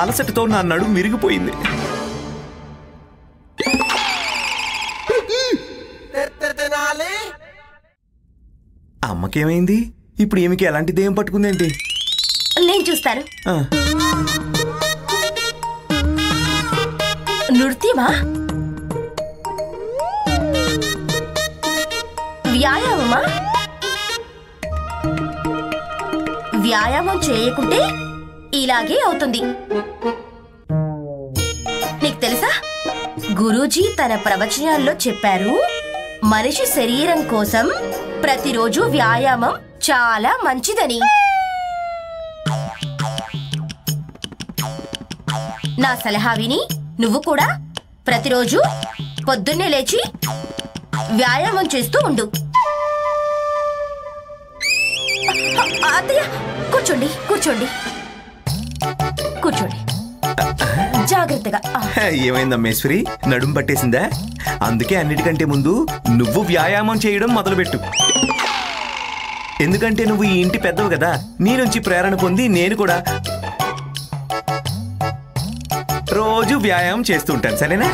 అలసటతో నా నడుము విరిగిపోయింది. అమ్మకేమైంది? ఇప్పుడు ఈమెకి ఎలాంటి దెయ్యం పట్టుకుందేంటి? నేను చూస్తాను. నృత్యమా? వ్యాయామమా? వ్యాయామం చేయకుంటే ఇలాగే అవుతుంది. నీకు తెలుసా, గురూజీ తన ప్రవచనాల్లో చెప్పారు, మనిషి శరీరం కోసం ప్రతిరోజు వ్యాయామం చాలా మంచిదని. నా సలహా విని నువ్వు కూడా ప్రతిరోజు పొద్దున్నే లేచి వ్యాయామం చేస్తూ ఉండు. అత్తయ్య, కూర్చోండి కూర్చోండి కూర్చోండి, జాగ్రత్తగా. ఏమైందమ్మేశ్వరి, నడుము పట్టేసిందా? అందుకే అన్నిటికంటే ముందు నువ్వు వ్యాయామం చేయడం మొదలుపెట్టు. ఎందుకంటే నువ్వు ఈ ఇంటి పెద్దవు కదా, నీ నుంచి ప్రేరణ పొంది నేను కూడా రోజు వ్యాయామం చేస్తూ ఉంటాను. సరేనా?